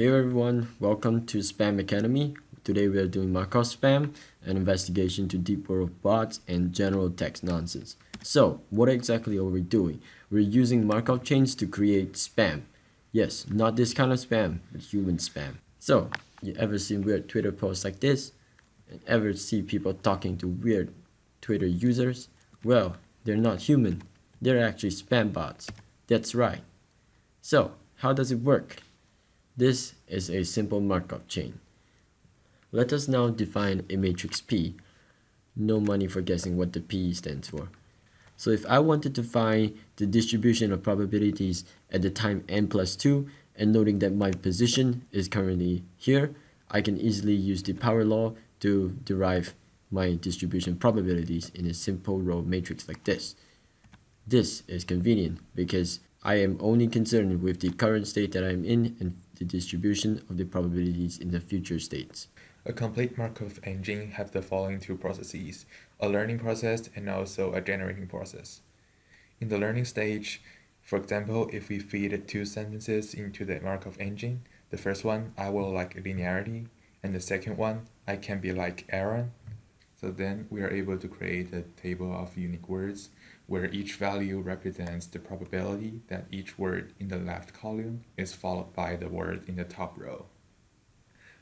Hey everyone, welcome to Spam Academy. Today we are doing Markov spam, an investigation to deep world of bots and general text nonsense. So, what exactly are we doing? We're using Markov chains to create spam. Yes, not this kind of spam, but human spam. So, you ever seen weird Twitter posts like this? And ever see people talking to weird Twitter users? Well, they're not human. They're actually spam bots. That's right. So, how does it work? This is a simple Markov chain. Let us now define a matrix P. No money for guessing what the P stands for. So if I wanted to find the distribution of probabilities at the time n plus 2 and noting that my position is currently here, I can easily use the power law to derive my distribution probabilities in a simple row matrix like this. This is convenient because I am only concerned with the current state that I am in and the distribution of the probabilities in the future states. A complete Markov engine has the following two processes, a learning process and also a generating process. In the learning stage, for example, if we feed two sentences into the Markov engine, the first one, I will like linearity, and the second one, I can be like Aaron. So then we are able to create a table of unique words where each value represents the probability that each word in the left column is followed by the word in the top row.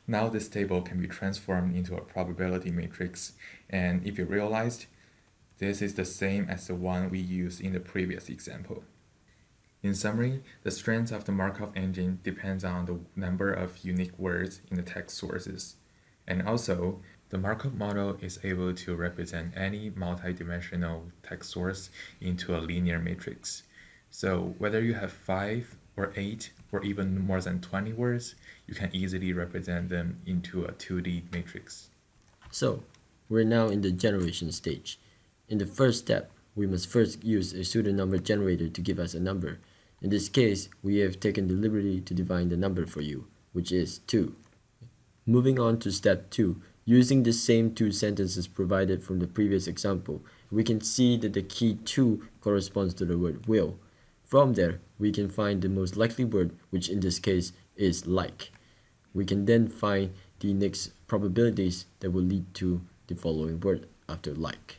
Now this table can be transformed into a probability matrix, and if you realized, this is the same as the one we used in the previous example. In summary, the strength of the Markov engine depends on the number of unique words in the text sources. And also, the Markov model is able to represent any multidimensional text source into a linear matrix. So whether you have 5 or 8 or even more than 20 words, you can easily represent them into a 2D matrix. So, we're now in the generation stage. In the first step, we must first use a pseudonumber generator to give us a number. In this case, we have taken the liberty to define the number for you, which is 2. Moving on to step 2, using the same two sentences provided from the previous example, we can see that the key 2 corresponds to the word will. From there, we can find the most likely word, which in this case is like. We can then find the next probabilities that will lead to the following word after like.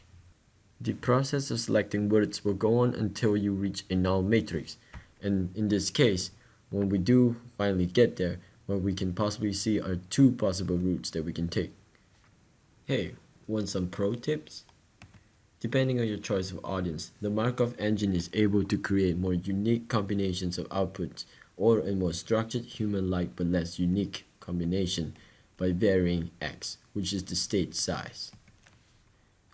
The process of selecting words will go on until you reach a null matrix, and in this case, when we do finally get there, what we can possibly see are two possible routes that we can take. Hey, want some pro tips? Depending on your choice of audience, the Markov engine is able to create more unique combinations of outputs or a more structured human-like but less unique combination by varying x, which is the state size.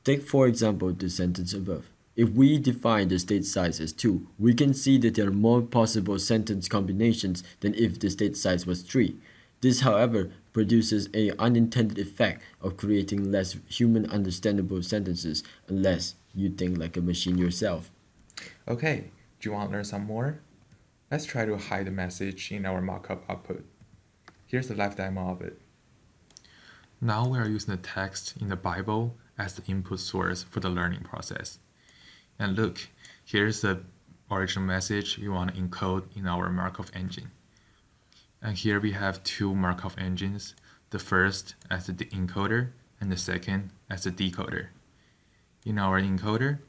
Take for example the sentence above. If we define the state size as 2, we can see that there are more possible sentence combinations than if the state size was 3. This, however, produces an unintended effect of creating less human understandable sentences unless you think like a machine yourself. Okay, do you want to learn some more? Let's try to hide the message in our Markov output. Here's the live demo of it. Now we are using the text in the Bible as the input source for the learning process. And look, here's the original message we want to encode in our Markov engine. And here we have two Markov engines, the first as the encoder and the second as the decoder. In our encoder,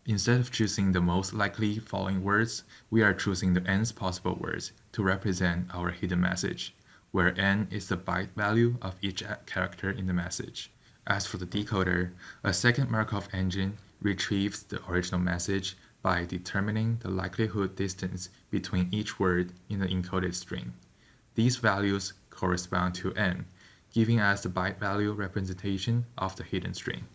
instead of choosing the most likely following words, we are choosing the nth possible words to represent our hidden message, where n is the byte value of each character in the message. As for the decoder, a second Markov engine retrieves the original message by determining the likelihood distance between each word in the encoded string. These values correspond to n, giving us the byte value representation of the hidden string.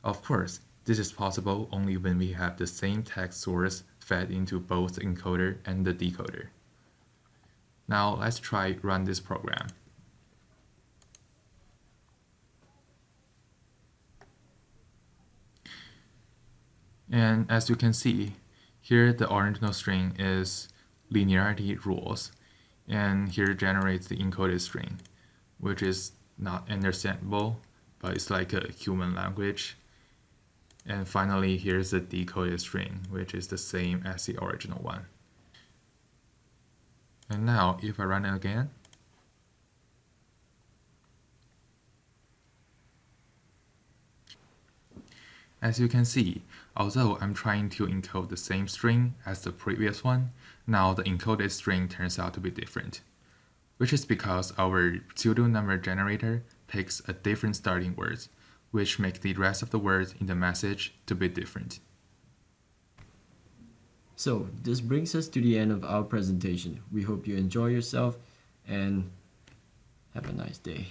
Of course, this is possible only when we have the same text source fed into both the encoder and the decoder. Now let's try run this program. And as you can see, here the original string is linearity rules, and here generates the encoded string, which is not understandable, but it's like a human language. And finally, here's the decoded string, which is the same as the original one. And now, if I run it again, As you can see, although I'm trying to encode the same string as the previous one, now the encoded string turns out to be different, which is because our pseudo-number generator takes a different starting words, which make the rest of the words in the message to be different. So this brings us to the end of our presentation. We hope you enjoy yourself and have a nice day.